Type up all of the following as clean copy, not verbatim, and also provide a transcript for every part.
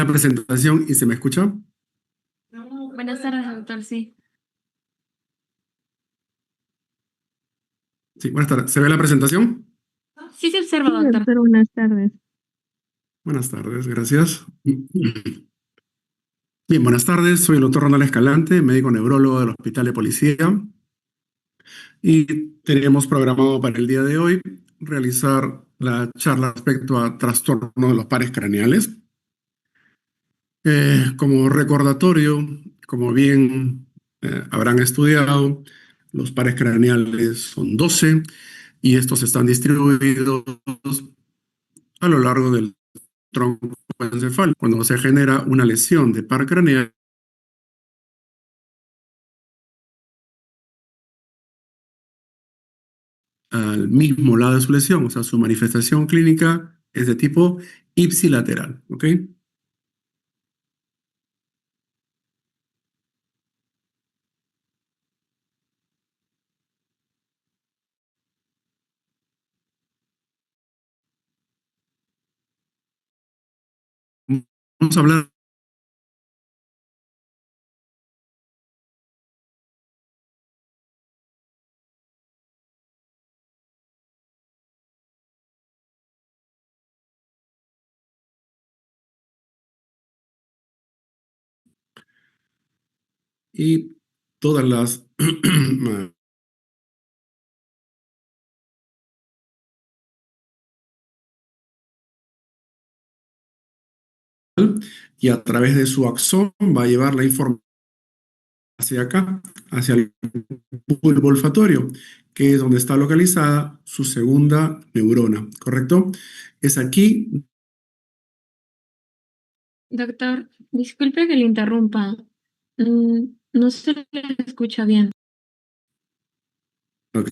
presentación y se me escucha. Buenas tardes, doctor, sí. Sí, buenas tardes. ¿Se ve la presentación? Sí se observa, Sí, doctor. doctor, buenas tardes. Buenas tardes, gracias. Bien, buenas tardes. Soy el doctor Ronald Escalante, médico neurólogo del Hospital de Policía. Y tenemos programado para el día de hoy realizar la charla respecto a trastorno de los pares craneales. Como recordatorio, como bien habrán estudiado, los pares craneales son 12 y estos están distribuidos a lo largo del tronco encefálico. Cuando se genera una lesión de par craneal, al mismo lado de su lesión, o sea, su manifestación clínica es de tipo ipsilateral, ¿ok? Vamos a hablar y todas las y a través de su axón va a llevar la información hacia acá, hacia el bulbo olfatorio, que es donde está localizada su segunda neurona, ¿correcto? Es aquí. Doctor, disculpe que le interrumpa. No se le escucha bien. Ok.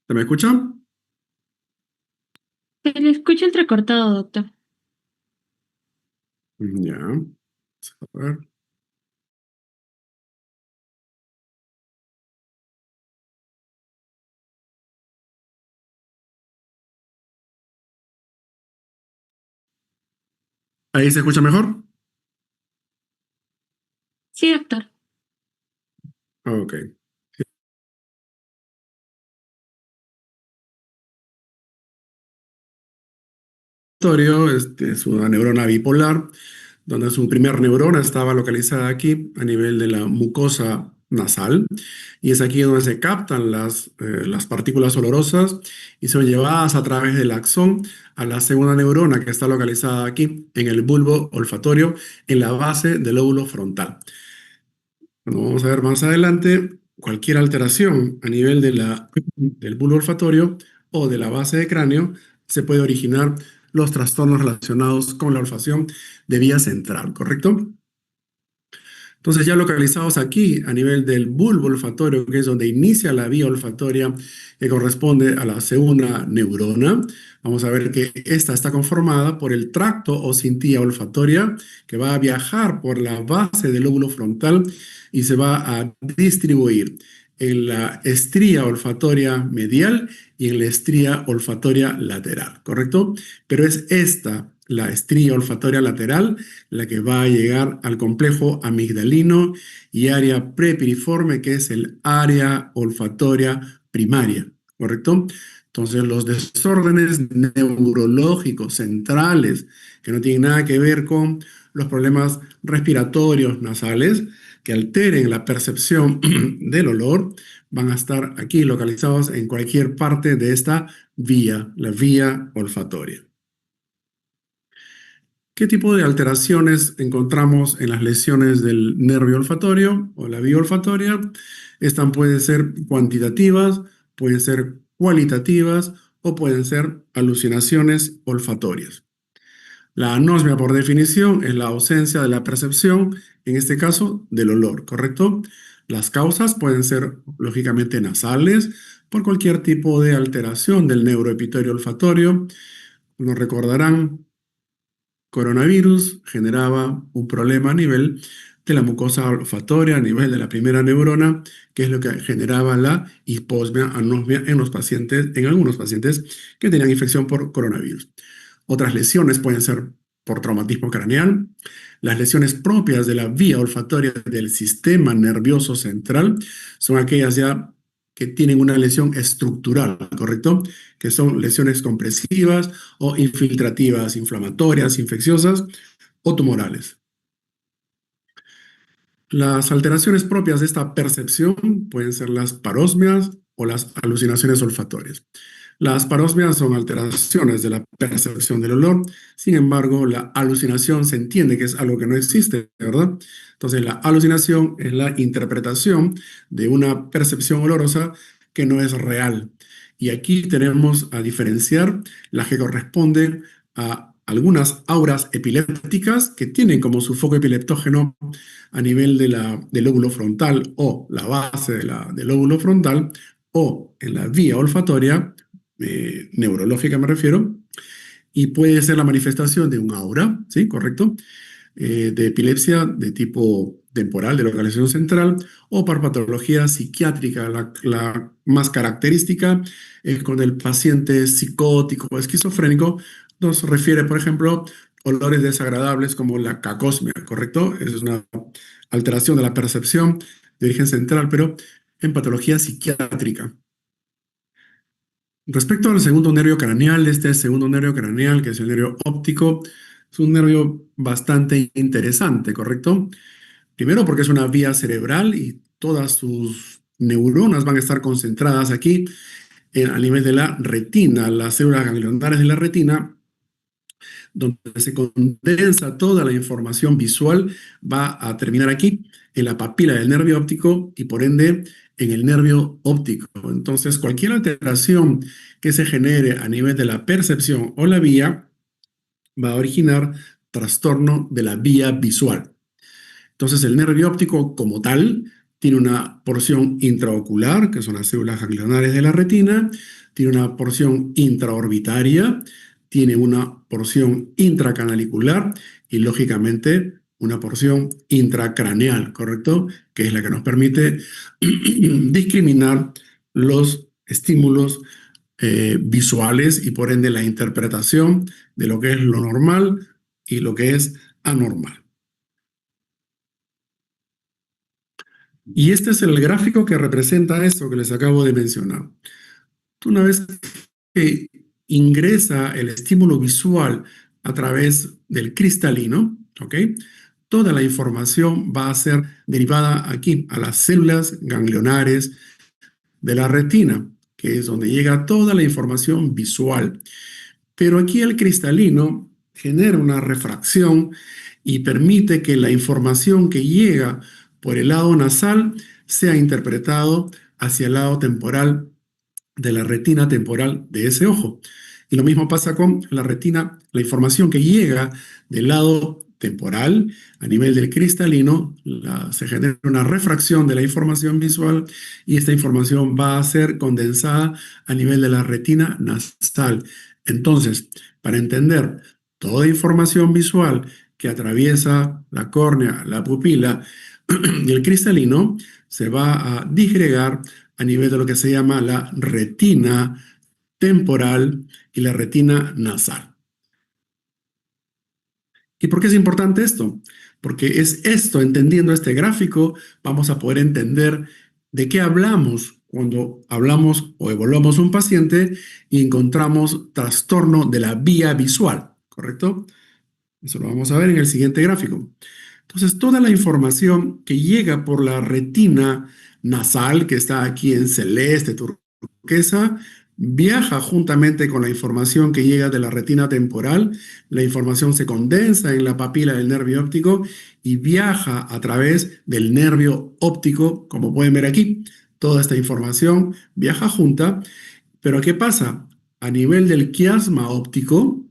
¿Se me escucha? Se le escucha entrecortado, doctor. Ya. A ver. ¿Ahí se escucha mejor? Sí, doctor. Ok. Es una neurona bipolar, donde su primer neurona estaba localizada aquí a nivel de la mucosa nasal, y es aquí donde se captan las partículas olorosas y son llevadas a través del axón a la segunda neurona que está localizada aquí en el bulbo olfatorio, en la base del lóbulo frontal. Como vamos a ver más adelante, cualquier alteración a nivel del bulbo olfatorio o de la base de cráneo se puede originar los trastornos relacionados con la olfacción de vía central, ¿correcto? Entonces, ya localizados aquí a nivel del bulbo olfatorio, que es donde inicia la vía olfatoria que corresponde a la segunda neurona, vamos a ver que esta está conformada por el tracto o cintilla olfatoria que va a viajar por la base del lóbulo frontal y se va a distribuir en la estría olfatoria medial y en la estría olfatoria lateral, ¿correcto? Pero es esta, la estría olfatoria lateral, la que va a llegar al complejo amigdalino y área prepiriforme, que es el área olfatoria primaria, ¿correcto? Entonces, los desórdenes neurológicos centrales que no tienen nada que ver con los problemas respiratorios nasales que alteren la percepción del olor van a estar aquí localizados en cualquier parte de esta vía, la vía olfatoria. ¿Qué tipo de alteraciones encontramos en las lesiones del nervio olfatorio o la vía olfatoria? Estas pueden ser cuantitativas, pueden ser cualitativas o pueden ser alucinaciones olfatorias. La anosmia, por definición, es la ausencia de la percepción, en este caso, del olor, ¿correcto? Las causas pueden ser, lógicamente, nasales, por cualquier tipo de alteración del neuroepitelio olfatorio. Nos recordarán coronavirus generaba un problema a nivel de la mucosa olfatoria, a nivel de la primera neurona, que es lo que generaba la hiposmia, anosmia en los pacientes, en algunos pacientes que tenían infección por coronavirus. Otras lesiones pueden ser por traumatismo craneal, las lesiones propias de la vía olfatoria del sistema nervioso central son aquellas ya que tienen una lesión estructural, ¿correcto? Que son lesiones compresivas o infiltrativas, inflamatorias, infecciosas o tumorales. Las alteraciones propias de esta percepción pueden ser las parosmias o las alucinaciones olfatorias. Las parosmias son alteraciones de la percepción del olor, sin embargo, la alucinación se entiende que es algo que no existe, ¿verdad? Entonces, la alucinación es la interpretación de una percepción olorosa que no es real. Y aquí tenemos a diferenciar la que corresponde a algunas auras epilépticas que tienen como su foco epileptógeno a nivel del lóbulo frontal o la base del lóbulo frontal o en la vía olfatoria, neurológica me refiero, y puede ser la manifestación de un aura, ¿sí? ¿Correcto? De epilepsia de tipo temporal, de localización central, o por patología psiquiátrica. La más característica es cuando el paciente psicótico o esquizofrénico nos refiere, por ejemplo, olores desagradables como la cacosmia, ¿correcto? Esa es una alteración de la percepción de origen central, pero en patología psiquiátrica. Respecto al segundo nervio craneal, este segundo nervio craneal, que es el nervio óptico, es un nervio bastante interesante, ¿correcto? Primero porque es una vía cerebral y todas sus neuronas van a estar concentradas aquí a nivel de la retina, las células ganglionares de la retina, donde se condensa toda la información visual, va a terminar aquí, en la papila del nervio óptico y por ende en el nervio óptico. Entonces, cualquier alteración que se genere a nivel de la percepción o la vía va a originar trastorno de la vía visual. Entonces, el nervio óptico como tal tiene una porción intraocular, que son las células ganglionares de la retina, tiene una porción intraorbitaria, tiene una porción intracanalicular y, lógicamente, una porción intracraneal, ¿correcto? Que es la que nos permite discriminar los estímulos visuales y, por ende, la interpretación de lo que es lo normal y lo que es anormal. Y este es el gráfico que representa esto que les acabo de mencionar. Una vez que ingresa el estímulo visual a través del cristalino, ¿ok? Toda la información va a ser derivada aquí a las células ganglionares de la retina, que es donde llega toda la información visual. Pero aquí el cristalino genera una refracción y permite que la información que llega por el lado nasal sea interpretado hacia el lado temporal de la retina temporal de ese ojo. Y lo mismo pasa con la retina, la información que llega del lado temporal a nivel del cristalino, se genera una refracción de la información visual y esta información va a ser condensada a nivel de la retina nasal. Entonces, para entender toda información visual que atraviesa la córnea, la pupila y el cristalino, se va a disgregar a nivel de lo que se llama la retina temporal y la retina nasal. ¿Y por qué es importante esto? Porque es esto, entendiendo este gráfico, vamos a poder entender de qué hablamos cuando hablamos o evaluamos un paciente y encontramos trastorno de la vía visual, ¿correcto? Eso lo vamos a ver en el siguiente gráfico. Entonces, toda la información que llega por la retina nasal, que está aquí en celeste, turquesa, viaja juntamente con la información que llega de la retina temporal. La información se condensa en la papila del nervio óptico y viaja a través del nervio óptico, como pueden ver aquí. Toda esta información viaja junta, pero ¿qué pasa? A nivel del quiasma óptico,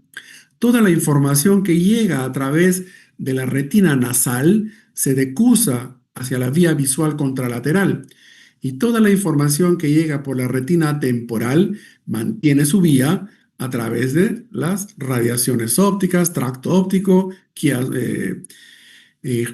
toda la información que llega a través de la retina nasal se decusa hacia la vía visual contralateral y toda la información que llega por la retina temporal mantiene su vía a través de las radiaciones ópticas, tracto óptico,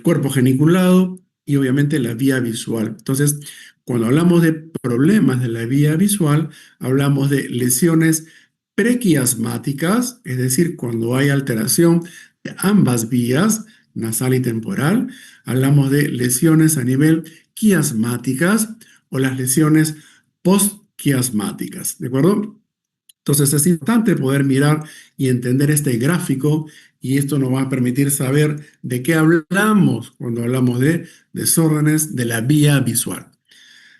cuerpo geniculado y obviamente la vía visual. Entonces, cuando hablamos de problemas de la vía visual, hablamos de lesiones prequiasmáticas, es decir, cuando hay alteración de ambas vías, nasal y temporal. Hablamos de lesiones a nivel quiasmáticas o las lesiones postquiasmáticas, ¿de acuerdo? Entonces es importante poder mirar y entender este gráfico y esto nos va a permitir saber de qué hablamos cuando hablamos de desórdenes de la vía visual.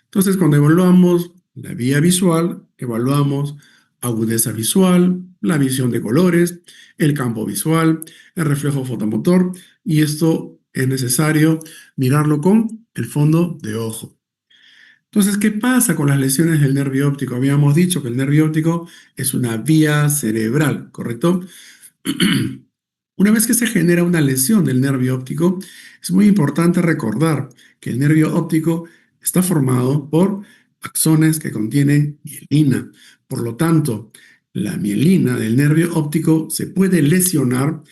Entonces cuando evaluamos la vía visual, evaluamos agudeza visual, la visión de colores, el campo visual, el reflejo fotomotor y esto es necesario mirarlo con el fondo de ojo. Entonces, ¿qué pasa con las lesiones del nervio óptico? Habíamos dicho que el nervio óptico es una vía cerebral, ¿correcto? Una vez que se genera una lesión del nervio óptico, es muy importante recordar que el nervio óptico está formado por axones que contienen mielina. Por lo tanto, la mielina del nervio óptico se puede lesionar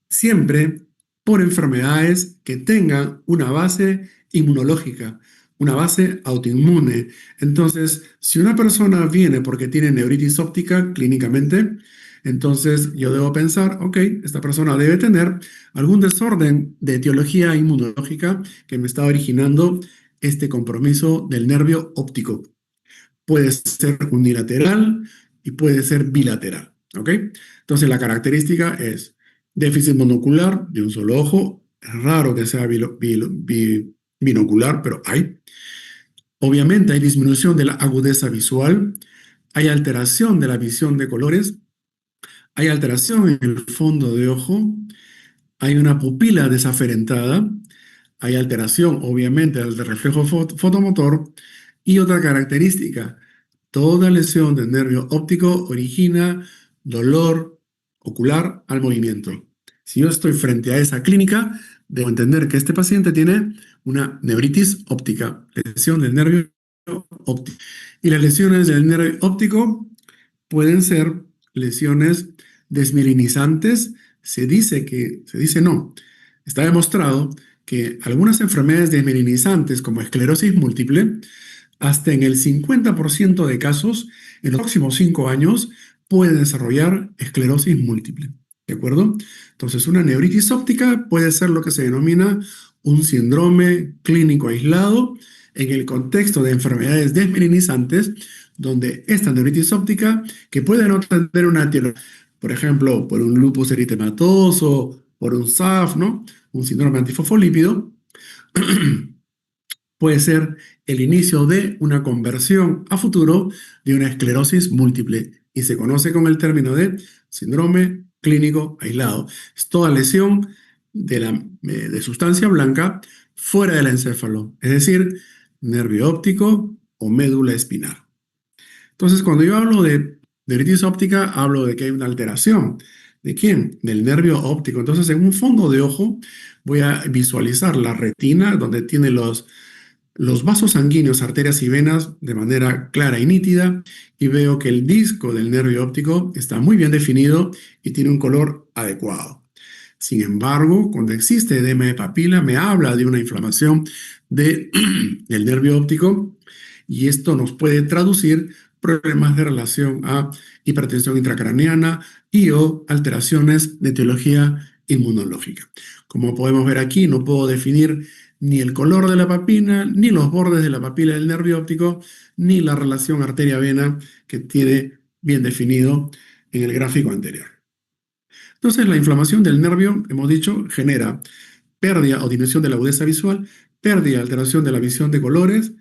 siempre por enfermedades que tengan una base inmunológica, una base autoinmune. Entonces, si una persona viene porque tiene neuritis óptica clínicamente, entonces yo debo pensar, ok, esta persona debe tener algún desorden de etiología inmunológica que me está originando este compromiso del nervio óptico. Puede ser unilateral y puede ser bilateral, ¿ok? Entonces la característica es déficit monocular de un solo ojo, es raro que sea binocular, pero hay. Obviamente hay disminución de la agudeza visual, hay alteración de la visión de colores, hay alteración en el fondo de ojo, hay una pupila desaferentada, hay alteración, obviamente, del reflejo fotomotor y otra característica, toda lesión del nervio óptico origina dolor ocular al movimiento. Si yo estoy frente a esa clínica, debo entender que este paciente tiene una neuritis óptica, lesión del nervio óptico. Y las lesiones del nervio óptico pueden ser lesiones desmielinizantes. Se dice no. Está demostrado que algunas enfermedades desmielinizantes, como esclerosis múltiple, hasta en el 50% de casos, en los próximos 5 años, pueden desarrollar esclerosis múltiple. ¿De acuerdo? Entonces, una neuritis óptica puede ser lo que se denomina un síndrome clínico aislado en el contexto de enfermedades desmielinizantes, donde esta neuritis óptica, que puede no tener una etiología, por ejemplo, por un lupus eritematoso, por un SAF, ¿no? Un síndrome antifosfolípido, puede ser el inicio de una conversión a futuro de una esclerosis múltiple y se conoce con el término de síndrome clínico aislado. Es toda lesión de sustancia blanca fuera del encéfalo, es decir, nervio óptico o médula espinal. Entonces, cuando yo hablo de neuritis óptica, hablo de que hay una alteración. ¿De quién? Del nervio óptico. Entonces, en un fondo de ojo voy a visualizar la retina, donde tiene los vasos sanguíneos, arterias y venas de manera clara y nítida, y veo que el disco del nervio óptico está muy bien definido y tiene un color adecuado. Sin embargo, cuando existe edema de papila, me habla de una inflamación del nervio óptico y esto nos puede traducir problemas de relación a hipertensión intracraneana y o alteraciones de etiología inmunológica. Como podemos ver aquí, no puedo definir ni el color de la papila, ni los bordes de la papila del nervio óptico, ni la relación arteria-vena que tiene bien definido en el gráfico anterior. Entonces, la inflamación del nervio, hemos dicho, genera pérdida o disminución de la agudeza visual, pérdida, alteración de la visión de colores,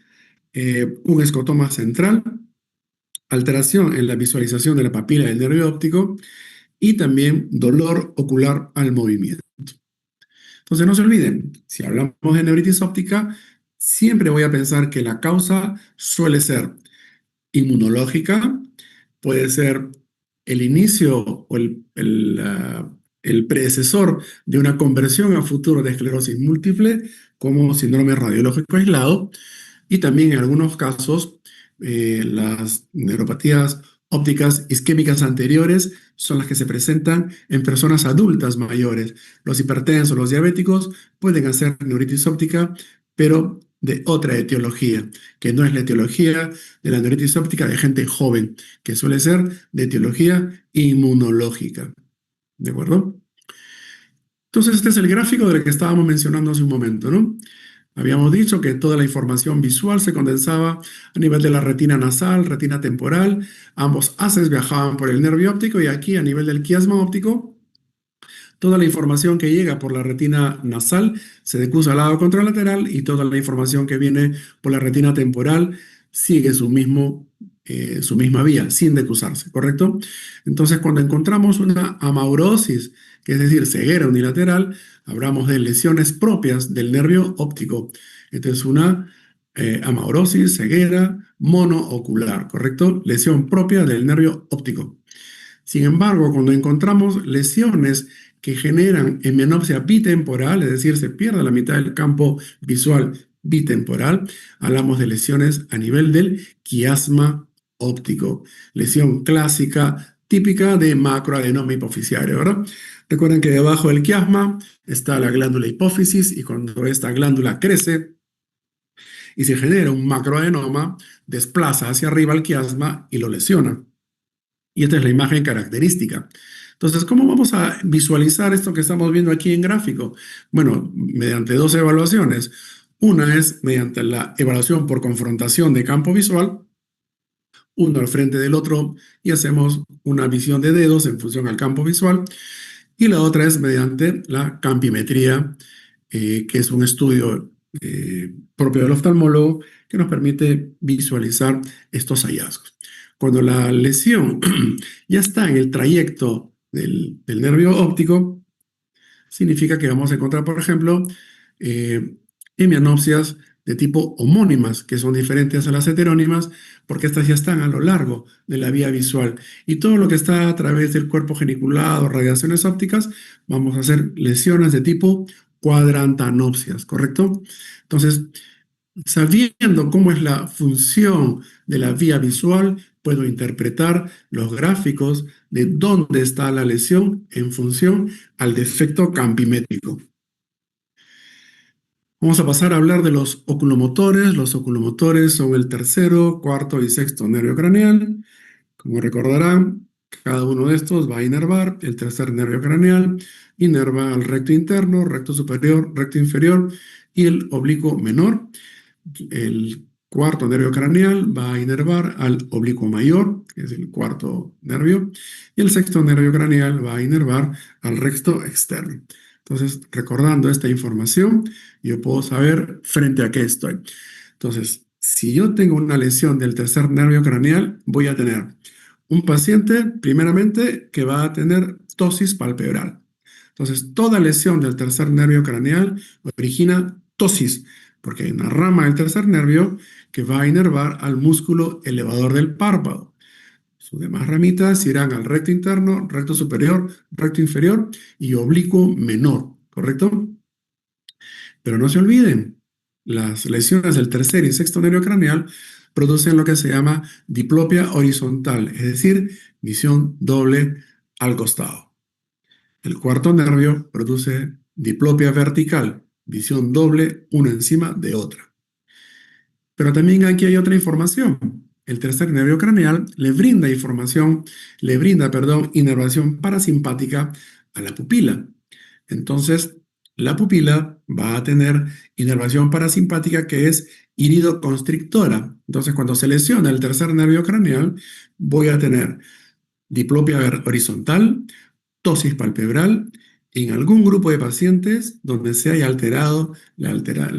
un escotoma central, alteración en la visualización de la papila del nervio óptico y también dolor ocular al movimiento. Entonces no se olviden, si hablamos de neuritis óptica, siempre voy a pensar que la causa suele ser inmunológica, puede ser el inicio o el predecesor de una conversión a futuro de esclerosis múltiple como síndrome radiológico aislado y también en algunos casos las neuropatías ópticas isquémicas anteriores son las que se presentan en personas adultas mayores. Los hipertensos, los diabéticos pueden hacer neuritis óptica, pero de otra etiología, que no es la etiología de la neuritis óptica de gente joven, que suele ser de etiología inmunológica. ¿De acuerdo? Entonces, este es el gráfico del que estábamos mencionando hace un momento, ¿no? Habíamos dicho que toda la información visual se condensaba a nivel de la retina nasal, retina temporal. Ambos haces viajaban por el nervio óptico y aquí a nivel del quiasma óptico, toda la información que llega por la retina nasal se decusa al lado contralateral y toda la información que viene por la retina temporal sigue su misma vía, sin decusarse, ¿correcto? Entonces, cuando encontramos una amaurosis, que es decir, ceguera unilateral, hablamos de lesiones propias del nervio óptico. Esta es una amaurosis, ceguera monoocular, ¿correcto? Lesión propia del nervio óptico. Sin embargo, cuando encontramos lesiones que generan hemianopsia bitemporal, es decir, se pierde la mitad del campo visual bitemporal, hablamos de lesiones a nivel del quiasma óptico. Lesión clásica, típica de macroadenoma hipoficiario, ¿verdad? Recuerden que debajo del quiasma está la glándula hipófisis y cuando esta glándula crece y se genera un macroadenoma, desplaza hacia arriba el quiasma y lo lesiona. Y esta es la imagen característica. Entonces, ¿cómo vamos a visualizar esto que estamos viendo aquí en gráfico? Bueno, mediante dos evaluaciones. Una es mediante la evaluación por confrontación de campo visual, uno al frente del otro, y hacemos una visión de dedos en función al campo visual. Y la otra es mediante la campimetría, que es un estudio propio del oftalmólogo que nos permite visualizar estos hallazgos. Cuando la lesión ya está en el trayecto del nervio óptico, significa que vamos a encontrar, por ejemplo, hemianopsias de tipo homónimas, que son diferentes a las heterónimas, porque estas ya están a lo largo de la vía visual. Y todo lo que está a través del cuerpo geniculado, radiaciones ópticas, vamos a hacer lesiones de tipo cuadrantanopsias, ¿correcto? Entonces, sabiendo cómo es la función de la vía visual, puedo interpretar los gráficos de dónde está la lesión en función al defecto campimétrico. Vamos a pasar a hablar de los oculomotores. Los oculomotores son el tercero, cuarto y sexto nervio craneal. Como recordarán, cada uno de estos va a inervar el tercer nervio craneal, inerva al recto interno, recto superior, recto inferior y el oblicuo menor. El cuarto nervio craneal va a inervar al oblicuo mayor, que es el cuarto nervio, y el sexto nervio craneal va a inervar al recto externo. Entonces, recordando esta información, yo puedo saber frente a qué estoy. Entonces, si yo tengo una lesión del tercer nervio craneal, voy a tener un paciente, primeramente, que va a tener ptosis palpebral. Entonces, toda lesión del tercer nervio craneal origina ptosis, porque hay una rama del tercer nervio que va a inervar al músculo elevador del párpado. Sus demás ramitas irán al recto interno, recto superior, recto inferior y oblicuo menor, ¿correcto? Pero no se olviden, las lesiones del tercer y sexto nervio craneal producen lo que se llama diplopia horizontal, es decir, visión doble al costado. El cuarto nervio produce diplopia vertical, visión doble una encima de otra. Pero también aquí hay otra información. El tercer nervio craneal le brinda información, inervación parasimpática a la pupila. Entonces, la pupila va a tener inervación parasimpática que es iridoconstrictora. Entonces, cuando se lesiona el tercer nervio craneal, voy a tener diplopia horizontal, ptosis palpebral, en algún grupo de pacientes donde se haya alterado,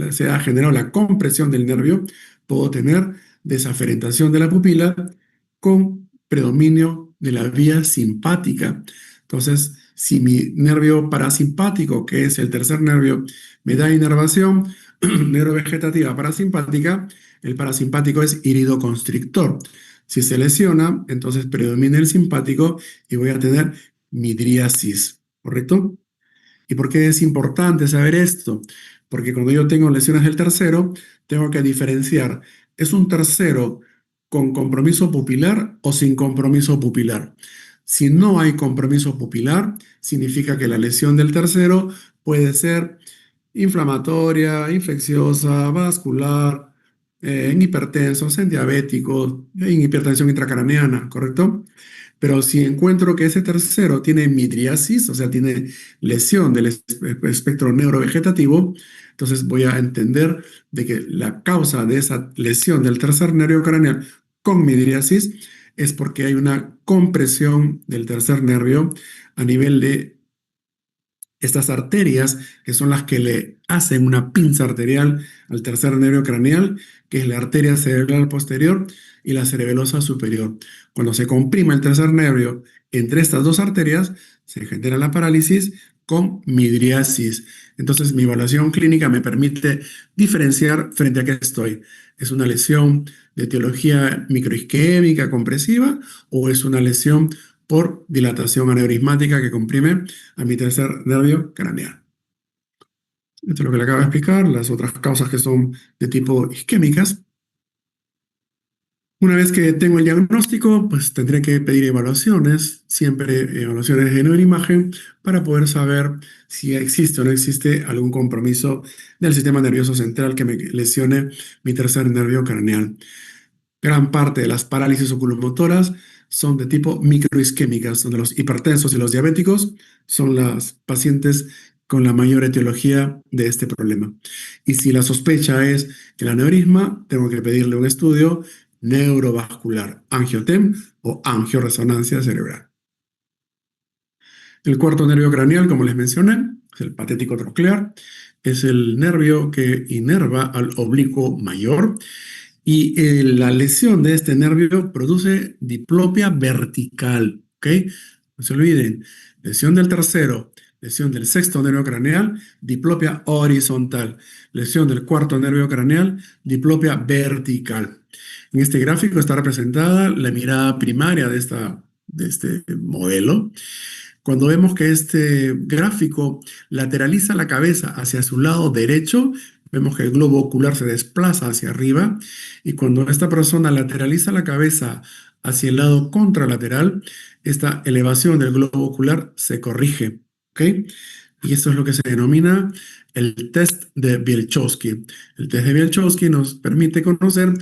se haya generado la compresión del nervio, puedo tener desaferentación de la pupila con predominio de la vía simpática. Entonces, si mi nervio parasimpático, que es el tercer nervio, me da inervación neurovegetativa parasimpática, el parasimpático es iridoconstrictor. Si se lesiona, entonces predomina el simpático y voy a tener midriasis, ¿correcto? ¿Y por qué es importante saber esto? Porque cuando yo tengo lesiones del tercero, tengo que diferenciar. ¿Es un tercero con compromiso pupilar o sin compromiso pupilar. Si no hay compromiso pupilar, significa que la lesión del tercero puede ser inflamatoria, infecciosa, vascular, en hipertensos, en diabéticos, en hipertensión intracraneana, ¿correcto? Pero si encuentro que ese tercero tiene midriasis, o sea, tiene lesión del espectro neurovegetativo, entonces voy a entender de que la causa de esa lesión del tercer nervio craneal con midriasis es porque hay una compresión del tercer nervio a nivel de estas arterias, que son las que le hacen una pinza arterial al tercer nervio craneal, que es la arteria cerebral posterior y la cerebelosa superior. Cuando se comprime el tercer nervio entre estas dos arterias, se genera la parálisis con midriasis. Entonces, mi evaluación clínica me permite diferenciar frente a qué estoy. ¿Es una lesión de etiología microisquémica compresiva o es una lesión por dilatación aneurismática que comprime a mi tercer nervio craneal? Esto es lo que le acabo de explicar, las otras causas que son de tipo isquémicas. Una vez que tengo el diagnóstico, pues tendré que pedir evaluaciones, siempre evaluaciones de neuroimagen, para poder saber si existe o no existe algún compromiso del sistema nervioso central que me lesione mi tercer nervio craneal. Gran parte de las parálisis oculomotoras son de tipo microisquémicas, donde los hipertensos y los diabéticos son las pacientes con la mayor etiología de este problema. Y si la sospecha es el aneurisma, tengo que pedirle un estudio neurovascular, angiotem o angioresonancia cerebral. El cuarto nervio craneal, como les mencioné, es el patético troclear, es el nervio que inerva al oblicuo mayor. Y la lesión de este nervio produce diplopia vertical, ¿ok? No se olviden, lesión del tercero, lesión del sexto nervio craneal, diplopia horizontal, lesión del cuarto nervio craneal, diplopia vertical. En este gráfico está representada la mirada primaria de este modelo. Cuando vemos que este gráfico lateraliza la cabeza hacia su lado derecho, vemos que el globo ocular se desplaza hacia arriba, y cuando esta persona lateraliza la cabeza hacia el lado contralateral, esta elevación del globo ocular se corrige, ¿ok? Y esto es lo que se denomina el test de Bielchowski. El test de Bielchowski nos permite conocer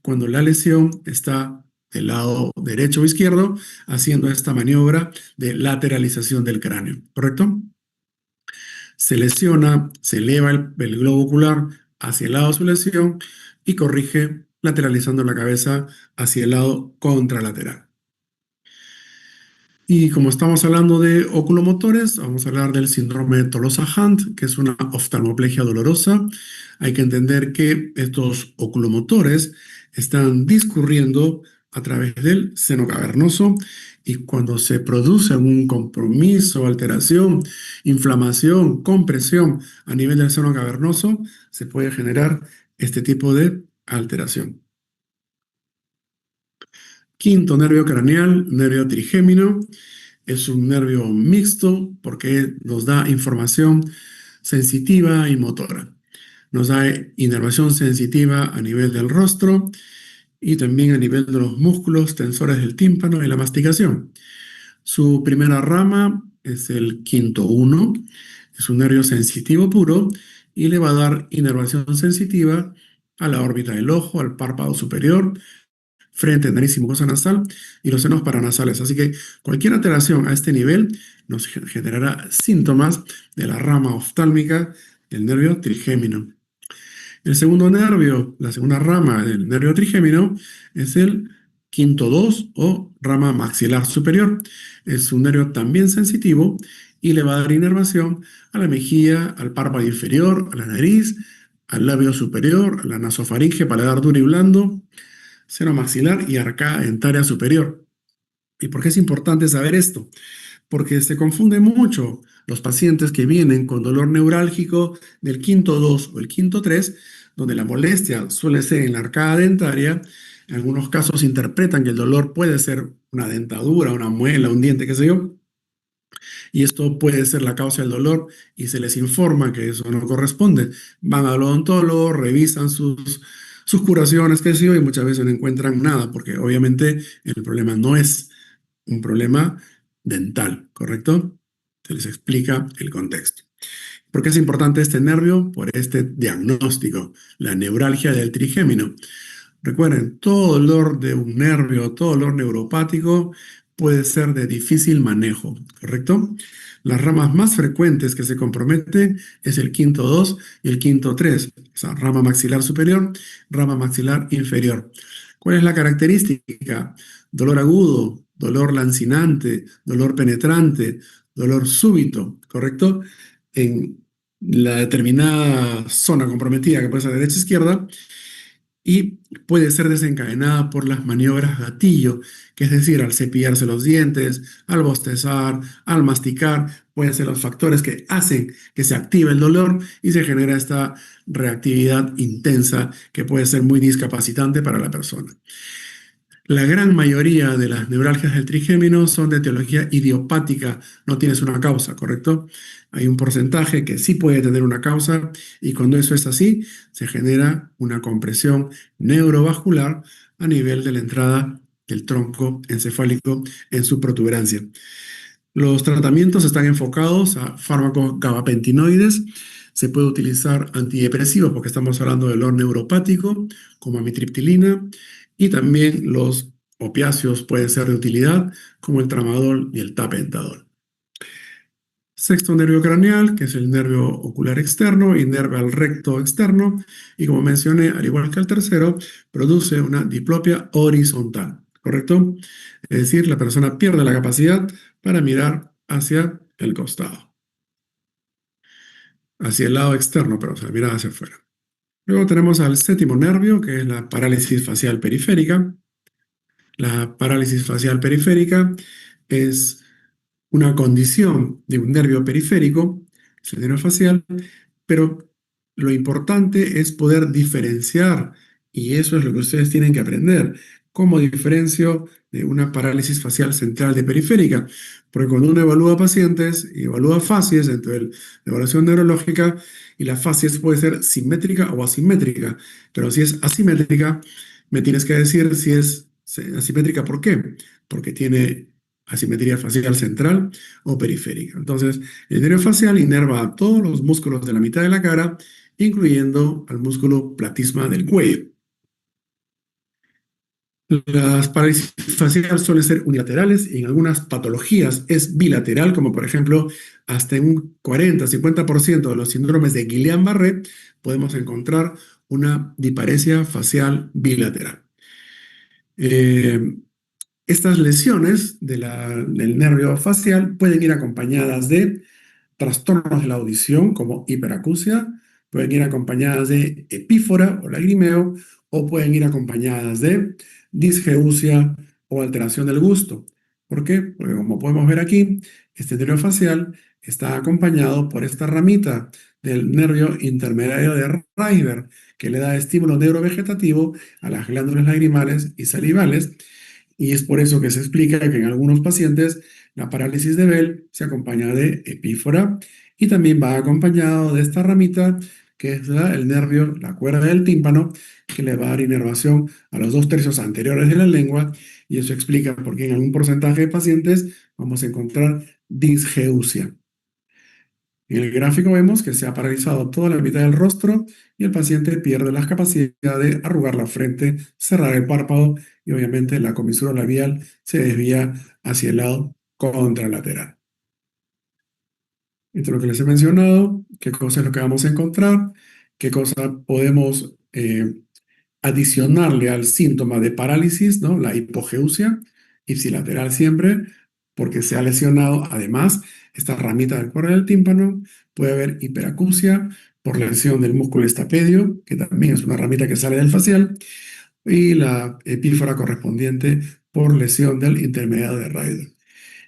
cuando la lesión está del lado derecho o izquierdo, haciendo esta maniobra de lateralización del cráneo, ¿correcto? Se lesiona, se eleva el globo ocular hacia el lado de su lesión y corrige lateralizando la cabeza hacia el lado contralateral. Y como estamos hablando de oculomotores, vamos a hablar del síndrome de Tolosa-Hunt, que es una oftalmoplegia dolorosa. Hay que entender que estos oculomotores están discurriendo a través del seno cavernoso, y cuando se produce un compromiso, alteración, inflamación, compresión a nivel del seno cavernoso, se puede generar este tipo de alteración. Quinto nervio craneal, nervio trigémino. Es un nervio mixto porque nos da información sensitiva y motora. Nos da inervación sensitiva a nivel del rostro y también a nivel de los músculos tensores del tímpano y la masticación. Su primera rama es el quinto 1, es un nervio sensitivo puro y le va a dar inervación sensitiva a la órbita del ojo, al párpado superior, frente, nariz y mucosa nasal y los senos paranasales. Así que cualquier alteración a este nivel nos generará síntomas de la rama oftálmica del nervio trigémino. El segundo nervio, la segunda rama del nervio trigémino, es el quinto 2 o rama maxilar superior. Es un nervio también sensitivo y le va a dar inervación a la mejilla, al párpado inferior, a la nariz, al labio superior, a la nasofaringe, paladar duro y blando, seno maxilar y arcada dentaria superior. ¿Y por qué es importante saber esto? Porque se confunde mucho los pacientes que vienen con dolor neurálgico del quinto 2 o el quinto 3, donde la molestia suele ser en la arcada dentaria. En algunos casos interpretan que el dolor puede ser una dentadura, una muela, un diente, qué sé yo, y esto puede ser la causa del dolor y se les informa que eso no corresponde. Van al odontólogo, revisan sus curaciones, qué sé yo, y muchas veces no encuentran nada, porque obviamente el problema no es un problema dental, ¿correcto? Se les explica el contexto. ¿Por qué es importante este nervio? Por este diagnóstico, la neuralgia del trigémino. Recuerden, todo dolor de un nervio, todo dolor neuropático puede ser de difícil manejo, ¿correcto? Las ramas más frecuentes que se comprometen es el quinto 2 y el quinto 3, o sea, rama maxilar superior, rama maxilar inferior. ¿Cuál es la característica? Dolor agudo, dolor lancinante, dolor penetrante, dolor súbito, ¿correcto? En la determinada zona comprometida, que puede ser derecha-izquierda, y puede ser desencadenada por las maniobras gatillo, que es decir, al cepillarse los dientes, al bostezar, al masticar, pueden ser los factores que hacen que se active el dolor y se genera esta reactividad intensa que puede ser muy discapacitante para la persona. La gran mayoría de las neuralgias del trigémino son de etiología idiopática, no tienes una causa, ¿correcto? Hay un porcentaje que sí puede tener una causa y cuando eso es así, se genera una compresión neurovascular a nivel de la entrada del tronco encefálico en su protuberancia. Los tratamientos están enfocados a fármacos gabapentinoides. Se puede utilizar antidepresivos porque estamos hablando del dolor neuropático, como amitriptilina, y también los opiáceos pueden ser de utilidad, como el tramadol y el tapentadol. Sexto nervio craneal, que es el nervio ocular externo y nervio al recto externo, y como mencioné, al igual que el tercero, produce una diplopia horizontal, ¿correcto? Es decir, la persona pierde la capacidad para mirar hacia el costado, hacia el lado externo, pero o sea, mirar hacia afuera. Luego tenemos al séptimo nervio, que es la parálisis facial periférica. La parálisis facial periférica es una condición de un nervio periférico, es el nervio facial, pero lo importante es poder diferenciar, y eso es lo que ustedes tienen que aprender. ¿Cómo diferencio de una parálisis facial central de periférica? Porque cuando uno evalúa pacientes y evalúa facies dentro de la evaluación neurológica, y la facies puede ser simétrica o asimétrica, pero si es asimétrica, me tienes que decir si es asimétrica, ¿por qué? Porque tiene asimetría facial central o periférica. Entonces, el nervio facial inerva a todos los músculos de la mitad de la cara, incluyendo al músculo platisma del cuello. Las parálisis faciales suelen ser unilaterales y en algunas patologías es bilateral, como por ejemplo, hasta en un 40-50% de los síndromes de Guillain-Barré podemos encontrar una diparesia facial bilateral. Estas lesiones del nervio facial pueden ir acompañadas de trastornos de la audición como hiperacusia, pueden ir acompañadas de epífora o lagrimeo, o pueden ir acompañadas de disgeusia o alteración del gusto. ¿Por qué? Porque como podemos ver aquí, este nervio facial está acompañado por esta ramita del nervio intermediario de Reiber, que le da estímulo neurovegetativo a las glándulas lagrimales y salivales, y es por eso que se explica que en algunos pacientes la parálisis de Bell se acompaña de epífora y también va acompañado de esta ramita que es el nervio, la cuerda del tímpano, que le va a dar inervación a los 2/3 anteriores de la lengua, y eso explica por qué en algún porcentaje de pacientes vamos a encontrar disgeusia. En el gráfico vemos que se ha paralizado toda la mitad del rostro y el paciente pierde la capacidad de arrugar la frente, cerrar el párpado y obviamente la comisura labial se desvía hacia el lado contralateral. Esto es lo que les he mencionado, qué cosa es lo que vamos a encontrar, qué cosa podemos adicionarle al síntoma de parálisis, ¿no? La hipogeusia, ipsilateral siempre, porque se ha lesionado además esta ramita del cuerno del tímpano. Puede haber hiperacusia por lesión del músculo estapedio, que también es una ramita que sale del facial, y la epífora correspondiente por lesión del intermediario de Reiber.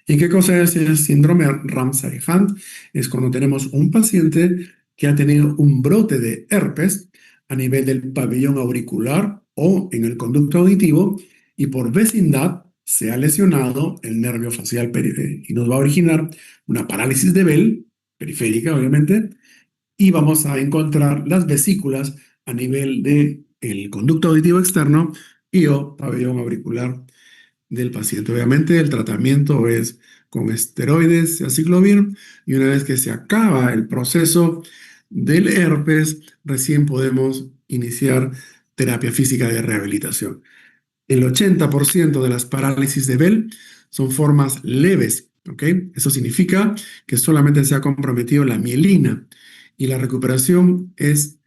¿Y qué cosa es el síndrome Ramsay-Hunt? Es cuando tenemos un paciente que ha tenido un brote de herpes a nivel del pabellón auricular o en el conducto auditivo y por vecindad se ha lesionado el nervio facial y nos va a originar una parálisis de Bell, periférica obviamente, y vamos a encontrar las vesículas a nivel de el conducto auditivo externo y o pabellón auricular del paciente. Obviamente el tratamiento es con esteroides y aciclovir, y una vez que se acaba el proceso del herpes, recién podemos iniciar terapia física de rehabilitación. El 80% de las parálisis de Bell son formas leves, ¿ok? Eso significa que solamente se ha comprometido la mielina y la recuperación es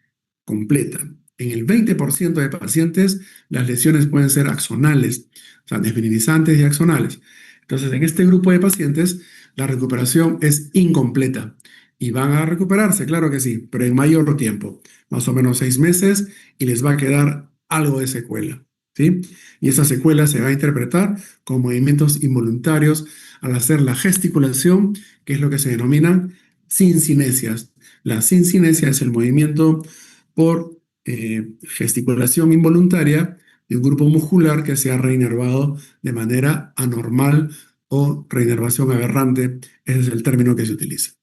completa. En el 20% de pacientes, las lesiones pueden ser axonales, o sea, desmineralizantes y axonales. Entonces, en este grupo de pacientes, la recuperación es incompleta. Y van a recuperarse, claro que sí, pero en mayor tiempo, más o menos 6 meses, y les va a quedar algo de secuela, ¿sí? Y esa secuela se va a interpretar con movimientos involuntarios al hacer la gesticulación, que es lo que se denomina sincinesias. La sincinesia es el movimiento por gesticulación involuntaria de un grupo muscular que se ha reinervado de manera anormal o reinervación aberrante. Ese es el término que se utiliza.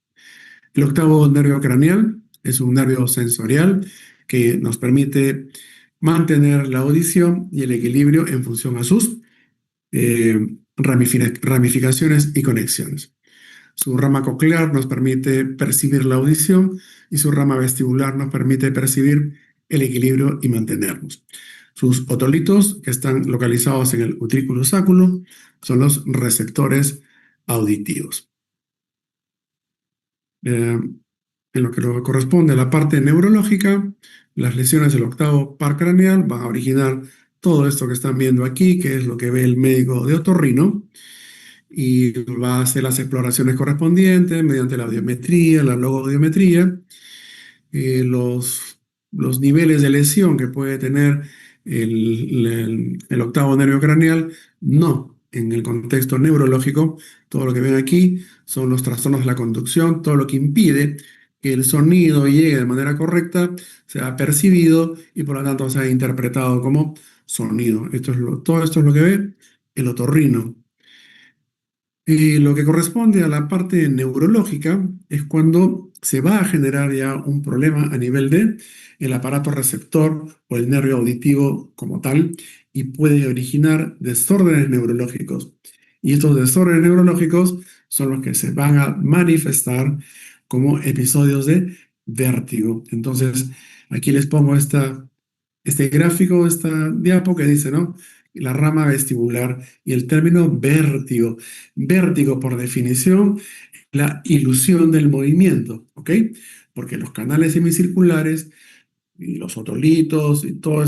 El octavo nervio craneal es un nervio sensorial que nos permite mantener la audición y el equilibrio en función a sus ramificaciones y conexiones. Su rama coclear nos permite percibir la audición y su rama vestibular nos permite percibir el equilibrio y mantenernos. Sus otolitos, que están localizados en el utrículo sáculo, son los receptores auditivos. En lo que corresponde a la parte neurológica, las lesiones del octavo par craneal van a originar todo esto que están viendo aquí, que es lo que ve el médico de otorrino, y va a hacer las exploraciones correspondientes mediante la audiometría, la logoaudiometría, los niveles de lesión que puede tener el octavo nervio craneal, no en el contexto neurológico. Todo lo que ven aquí son los trastornos de la conducción, todo lo que impide que el sonido llegue de manera correcta, sea percibido y por lo tanto sea interpretado como sonido. Todo esto es lo que ve el otorrino. Y lo que corresponde a la parte neurológica es cuando se va a generar ya un problema a nivel de el aparato receptor o el nervio auditivo como tal y puede originar desórdenes neurológicos. Y estos desórdenes neurológicos son los que se van a manifestar como episodios de vértigo. Entonces, aquí les pongo este gráfico, esta diapo que dice, ¿no? La rama vestibular y el término vértigo. Vértigo, por definición, la ilusión del movimiento, ¿ok? Porque los canales semicirculares y los otolitos y todo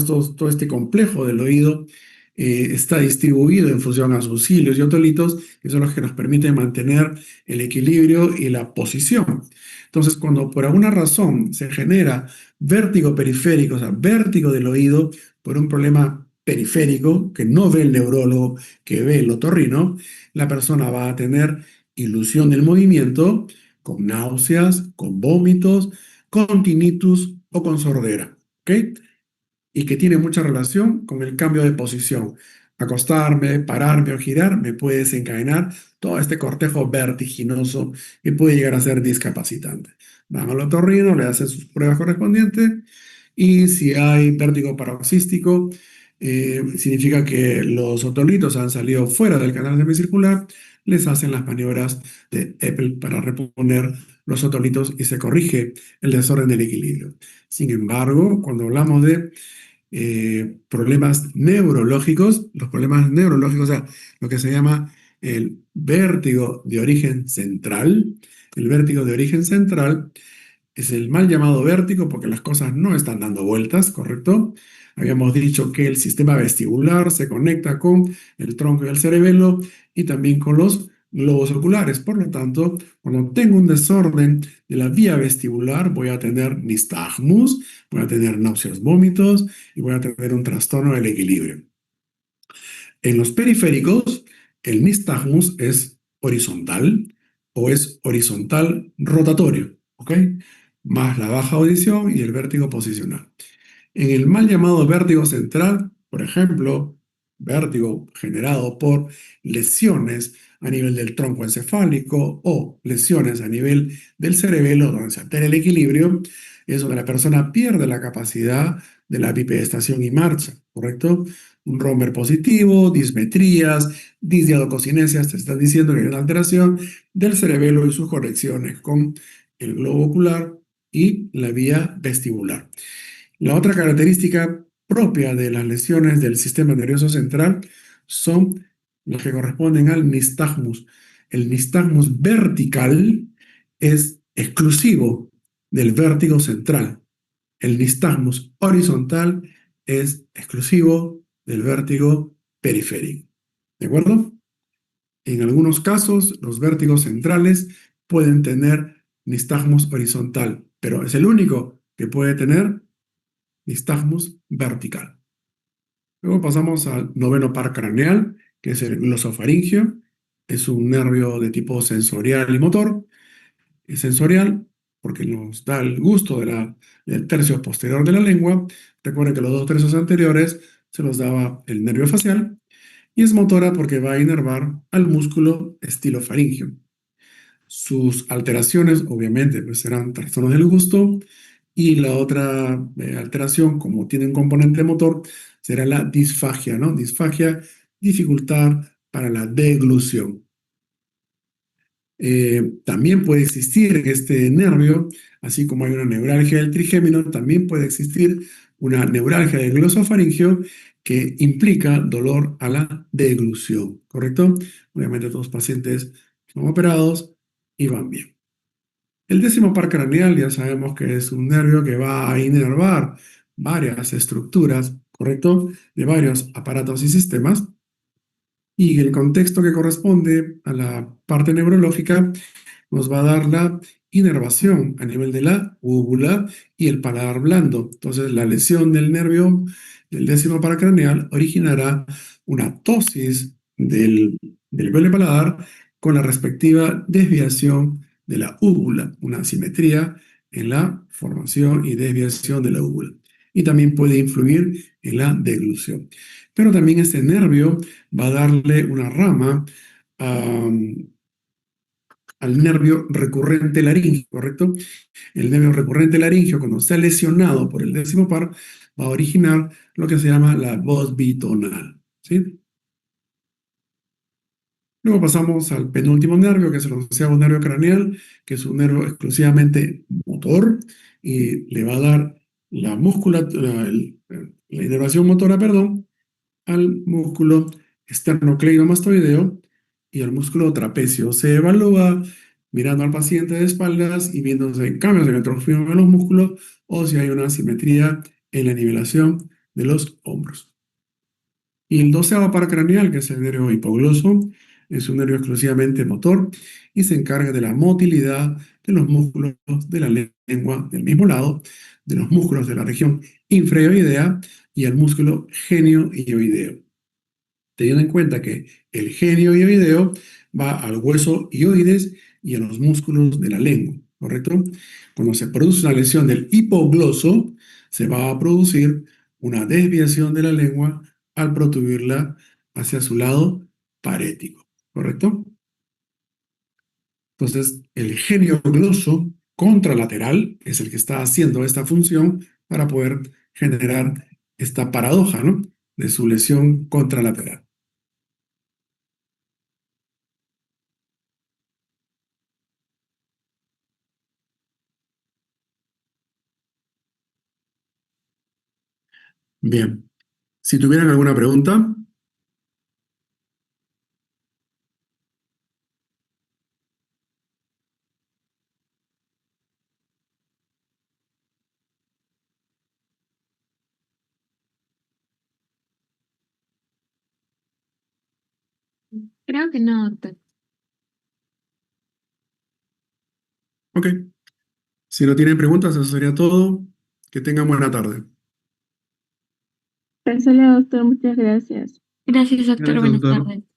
este complejo del oído está distribuido en función a sus cilios y otolitos, que son los que nos permiten mantener el equilibrio y la posición. Entonces, cuando por alguna razón se genera vértigo periférico, o sea, vértigo del oído por un problema periférico que no ve el neurólogo, que ve el otorrino, la persona va a tener ilusión del movimiento con náuseas, con vómitos, con tinnitus o con sordera, ¿ok? Y que tiene mucha relación con el cambio de posición. Acostarme, pararme o girar me puede desencadenar todo este cortejo vertiginoso que puede llegar a ser discapacitante. Van al otorrino, le hacen sus pruebas correspondientes y si hay vértigo paroxístico, significa que los otolitos han salido fuera del canal semicircular, les hacen las maniobras de Eppel para reponer los otolitos y se corrige el desorden del equilibrio. Sin embargo, cuando hablamos de problemas neurológicos, los problemas neurológicos, o sea, lo que se llama el vértigo de origen central, el vértigo de origen central es el mal llamado vértigo porque las cosas no están dando vueltas, ¿correcto? Habíamos dicho que el sistema vestibular se conecta con el tronco y el cerebelo y también con los globos oculares. Por lo tanto, cuando tengo un desorden de la vía vestibular, voy a tener nistagmus, voy a tener náuseas, vómitos y voy a tener un trastorno del equilibrio. En los periféricos, el nistagmus es horizontal o es horizontal rotatorio, ¿ok? Más la baja audición y el vértigo posicional. En el mal llamado vértigo central, por ejemplo, vértigo generado por lesiones a nivel del tronco encefálico o lesiones a nivel del cerebelo, donde se altera el equilibrio, es donde la persona pierde la capacidad de la bipedestación y marcha, ¿correcto? Un romper positivo, dismetrías, disdiadococinesias, te están diciendo que hay una alteración del cerebelo y sus conexiones con el globo ocular y la vía vestibular. La otra característica propia de las lesiones del sistema nervioso central son las que corresponden al nistagmus. El nistagmus vertical es exclusivo del vértigo central. El nistagmus horizontal es exclusivo del vértigo periférico. ¿De acuerdo? En algunos casos, los vértigos centrales pueden tener nistagmus horizontal, pero es el único que puede tener nistagmus vertical. Luego pasamos al noveno par craneal, que es el glosofaringio. Es un nervio de tipo sensorial y motor. Es sensorial porque nos da el gusto del tercio posterior de la lengua. Recuerden que los dos tercios anteriores se los daba el nervio facial. Y es motora porque va a inervar al músculo estilofaringio. Sus alteraciones, obviamente, pues serán trastornos del gusto. Y la otra alteración, como tiene un componente motor, será la disfagia, ¿no? Disfagia, dificultad para la deglución. También puede existir en este nervio, así como hay una neuralgia del trigémino, también puede existir una neuralgia del glosofaringio que implica dolor a la deglución, ¿correcto? Obviamente todos los pacientes son operados y van bien. El décimo par craneal ya sabemos que es un nervio que va a inervar varias estructuras, ¿correcto? De varios aparatos y sistemas. Y el contexto que corresponde a la parte neurológica nos va a dar la inervación a nivel de la úvula y el paladar blando. Entonces, la lesión del nervio del décimo paracraneal originará una ptosis del velo paladar con la respectiva desviación de la úvula, una asimetría en la formación y desviación de la úvula. Y también puede influir en la deglución. Pero también este nervio va a darle una rama al nervio recurrente laríngeo, ¿correcto? El nervio recurrente laríngeo, cuando está lesionado por el décimo par, va a originar lo que se llama la voz bitonal, ¿sí? Luego pasamos al penúltimo nervio, que es el onceavo nervio craneal, que es un nervio exclusivamente motor y le va a dar la musculatura, la inervación motora, perdón, al músculo esternocleidomastoideo y al músculo trapecio. Se evalúa mirando al paciente de espaldas y viendo si hay cambios en el trofeo de los músculos o si hay una asimetría en la nivelación de los hombros. Y el doceavo par craneal, que es el nervio hipogloso, es un nervio exclusivamente motor y se encarga de la motilidad de los músculos de la lengua del mismo lado, de los músculos de la región infraoidea y el músculo genioideo. Teniendo en cuenta que el genioideo va al hueso ioides y a los músculos de la lengua, ¿correcto? Cuando se produce una lesión del hipogloso, se va a producir una desviación de la lengua al protuberla hacia su lado parético, ¿correcto? Entonces, el geniogloso contralateral es el que está haciendo esta función para poder generar esta paradoja, ¿no? De su lesión contralateral. Bien, si tuvieran alguna pregunta, Creo que no, doctor. ok. Si no tienen preguntas, eso sería todo. Que tengan buena tarde. Pensale, doctor, muchas gracias. Gracias, doctor. Gracias, Buenas doctor. tardes.